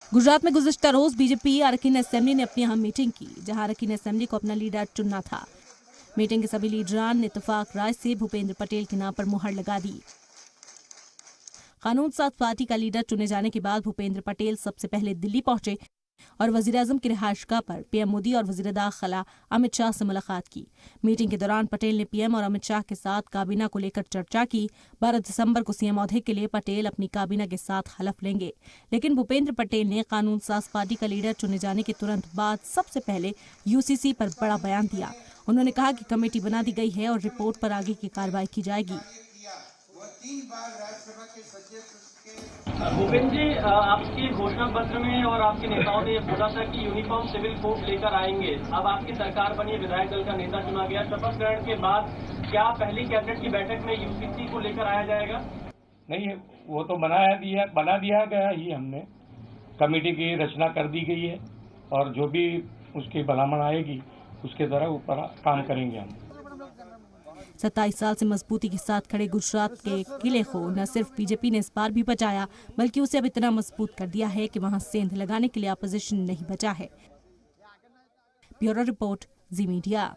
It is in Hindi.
गुजरात में गुज़िश्ता रोज बीजेपी अरकान असेंबली ने अपनी अहम मीटिंग की, जहां अरकान असेंबली को अपना लीडर चुनना था। मीटिंग के सभी लीडरान ने इत्तेफाक राय से भूपेंद्र पटेल के नाम पर मुहर लगा दी। कानून साज पार्टी का लीडर चुने जाने के बाद भूपेंद्र पटेल सबसे पहले दिल्ली पहुंचे और वजीर-ए-आज़म की रिहाइशगाह पर पीएम मोदी और वजीर दाखिला अमित शाह से मुलाकात की। मीटिंग के दौरान पटेल ने पीएम और अमित शाह के साथ काबीना को लेकर चर्चा की। 12 दिसंबर को सीएम ओहदे के लिए पटेल अपनी काबीना के साथ हलफ लेंगे, लेकिन भूपेंद्र पटेल ने कानून साज पार्टी का लीडर चुने जाने के तुरंत बाद सबसे पहले यूसीसी पर बड़ा बयान दिया। उन्होंने कहा कि कमेटी बना दी गई है और रिपोर्ट पर आगे की कार्रवाई की जाएगी। भूपेंद्र जी, आपके घोषणा पत्र में और आपके नेताओं ने बोला था कि यूनिफॉर्म सिविल कोड लेकर आएंगे। अब आपकी सरकार बनी, विधायक दल का नेता चुना गया। शपथ ग्रहण के बाद क्या पहली कैबिनेट की बैठक में यूसीसी को लेकर आया जाएगा? नहीं, वो तो बना दिया गया ही। हमने कमेटी की रचना कर दी गई है और जो भी उसकी भलामण आएगी उसके द्वारा ऊपर काम करेंगे हम। 27 साल से मजबूती के साथ खड़े गुजरात के किले को न सिर्फ बीजेपी ने इस बार भी बचाया, बल्कि उसे अब इतना मजबूत कर दिया है कि वहां सेंध लगाने के लिए अपोजिशन नहीं बचा है। ब्यूरो रिपोर्ट, जी मीडिया।